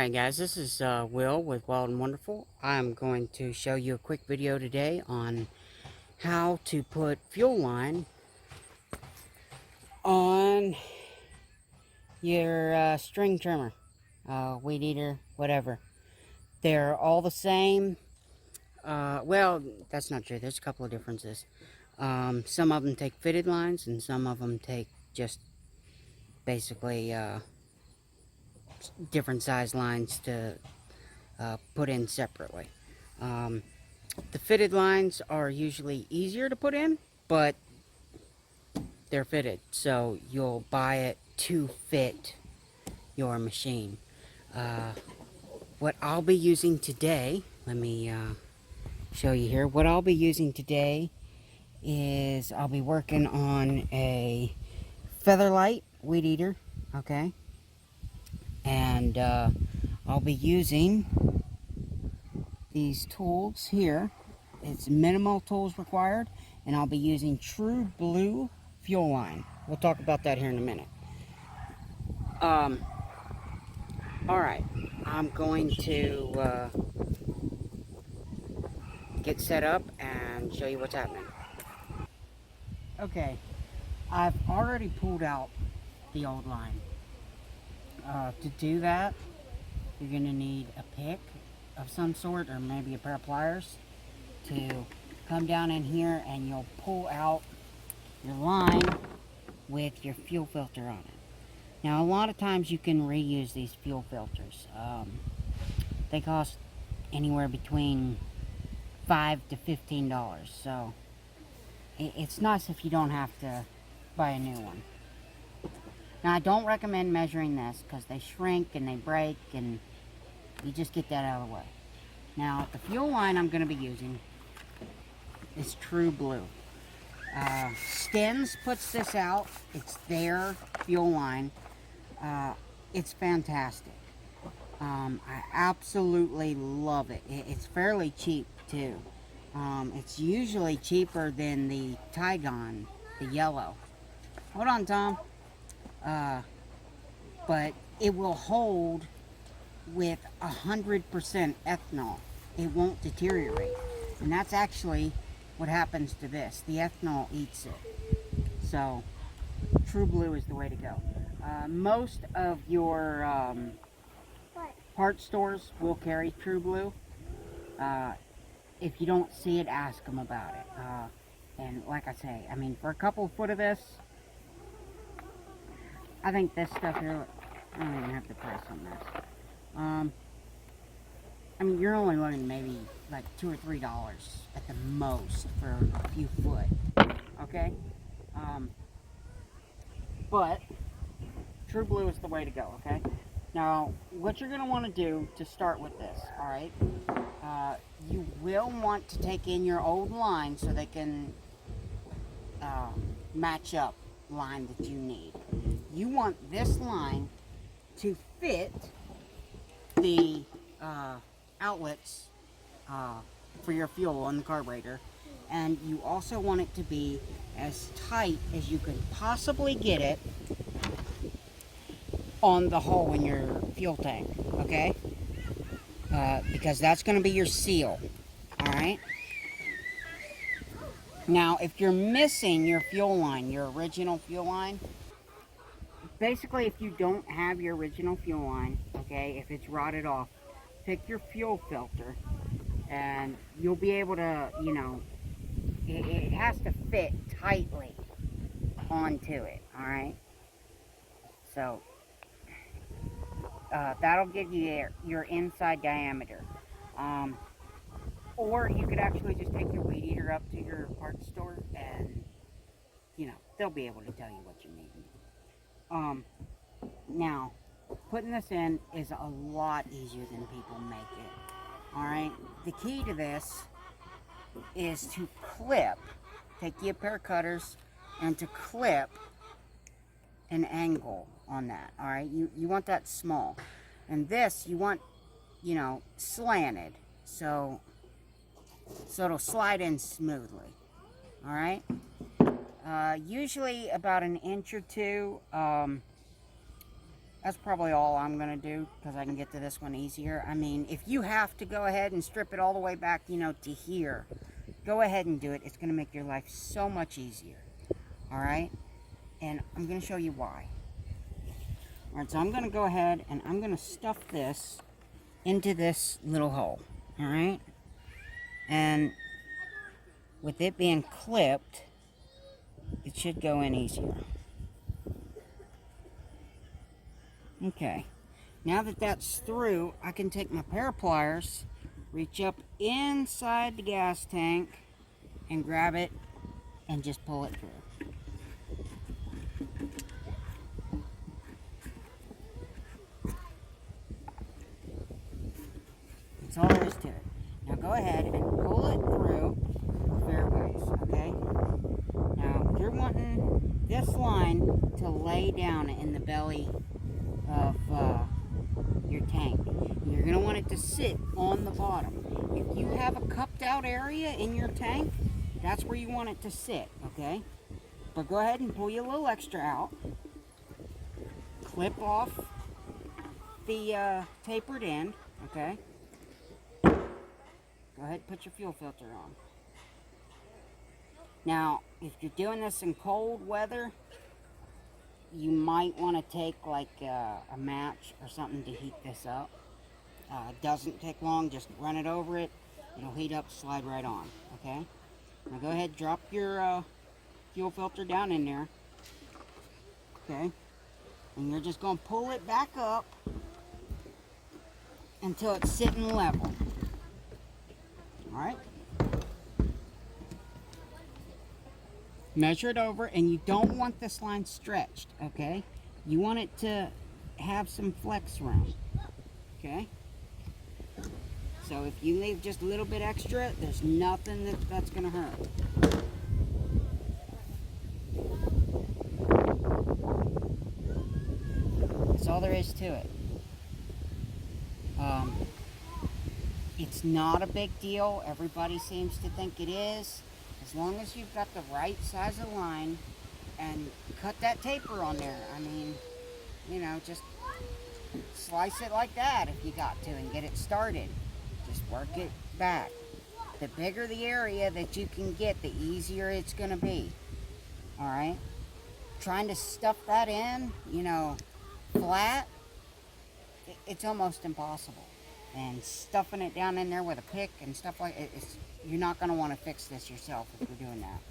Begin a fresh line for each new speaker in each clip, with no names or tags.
Alright guys, this is Will with Wild and Wonderful. I'm going to show you a quick video today on how to put fuel line on your string trimmer, weed eater, whatever. They're all the same. Well, that's not true. There's a couple of differences. Some of them take fitted lines and some of them take just basically different size lines to put in separately. The fitted lines are usually easier to put in, but they're fitted, so you'll buy it to fit your machine. What I'll be using today, let me show you here. What I'll be using today is I'll be working on a Featherlight weed eater, okay? And I'll be using these tools here. It's minimal tools required, and I'll be using True Blue fuel line. We'll talk about that here in a minute. Alright, I'm going to get set up and show you what's happening. Okay, I've already pulled out the old line. To do that, you're going to need a pick of some sort, or maybe a pair of pliers, to come down in here and you'll pull out your line with your fuel filter on it. Now, a lot of times you can reuse these fuel filters. They cost anywhere between $5 to $15, so it's nice if you don't have to buy a new one. Now, I don't recommend measuring this because they shrink and they break, and you just get that out of the way. Now, the fuel line I'm going to be using is True Blue. Stens puts this out. It's their fuel line. It's fantastic. I absolutely love it. It's fairly cheap too. It's usually cheaper than the Tygon, the yellow. Hold on, Tom. But it will hold with 100% ethanol. It won't deteriorate. And that's actually what happens to this. The ethanol eats it. So, True Blue is the way to go. Most of your parts stores will carry True Blue. If you don't see it, ask them about it. And like I say, I mean, for a couple foot of this, I think this stuff here, I don't even have the price on this. I mean, you're only looking maybe like $2 or $3 at the most for a few foot, okay? But True Blue is the way to go, okay? Now, what you're going to want to do to start with this, alright? You will want to take in your old line so they can match up line that you need. You want this line to fit the outlets for your fuel on the carburetor, and you also want it to be as tight as you can possibly get it on the hole in your fuel tank, okay? Because that's going to be your seal, alright? Now, if you're missing your fuel line, your original fuel line, basically if you don't have your original fuel line, okay, if it's rotted off, pick your fuel filter and you'll be able to, you know, it has to fit tightly onto it, alright? So, that'll give you your inside diameter. Or you could actually just take your weed eater up to your parts store and, you know, they'll be able to tell you what you need. Now, putting this in is a lot easier than people make it. Alright? The key to this is to clip, take you a pair of cutters, and to clip an angle on that. Alright? You want that small. And this, you want, you know, slanted. So it'll slide in smoothly. Alright? Usually about an inch or two that's probably all I'm going to do because I can get to this one easier. I mean, if you have to go ahead and strip it all the way back, you know, to here, go ahead and do it. It's going to make your life so much easier. All right? And I'm going to show you why. All right, so I'm going to go ahead and I'm going to stuff this into this little hole. All right? And with it being clipped, it should go in easier. Okay, now that that's through, I can take my pair of pliers, reach up inside the gas tank, and grab it, and just pull it through. That's all there is to it. Now go ahead and pull it through fairways, okay? Now, you're wanting this line to lay down in the belly of your tank. You're going to want it to sit on the bottom. If you have a cupped out area in your tank, that's where you want it to sit, okay? But go ahead and pull you a little extra out. Clip off the tapered end, okay? Go ahead and put your fuel filter on. Now, if you're doing this in cold weather, you might want to take like a match or something to heat this up. It doesn't take long, just run it over it. It'll heat up, slide right on, okay? Now go ahead, drop your fuel filter down in there, okay? And you're just going to pull it back up until it's sitting level, all right? Measure it over, and you don't want this line stretched, okay? You want it to have some flex room, okay? So if you leave just a little bit extra, there's nothing that's going to hurt. That's all there is to it. It's not a big deal. Everybody seems to think it is. As long as you've got the right size of line and cut that taper on there. I mean, you know, just slice it like that if you got to and get it started. Just work it back. The bigger the area that you can get, the easier it's going to be. All right? Trying to stuff that in, you know, flat, it's almost impossible. And stuffing it down in there with a pick and stuff like it, you're not going to want to fix this yourself if you're doing that.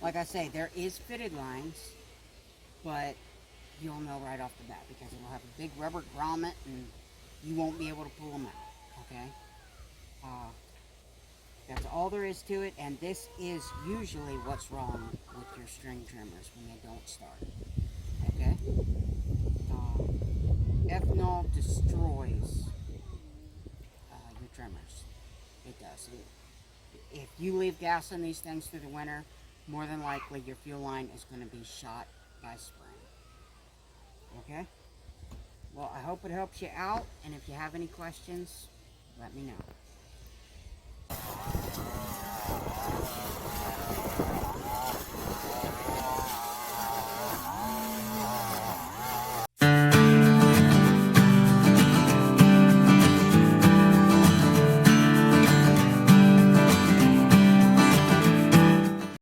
Like I say, there is fitted lines, but you'll know right off the bat because it'll have a big rubber grommet and you won't be able to pull them out, okay? That's all there is to it, and this is usually what's wrong with your string trimmers when they don't start, okay? Ethanol destroys your trimmers. It does. If you leave gas in these things through the winter, more than likely your fuel line is going to be shot by spring. Okay? Well, I hope it helps you out, and if you have any questions, let me know.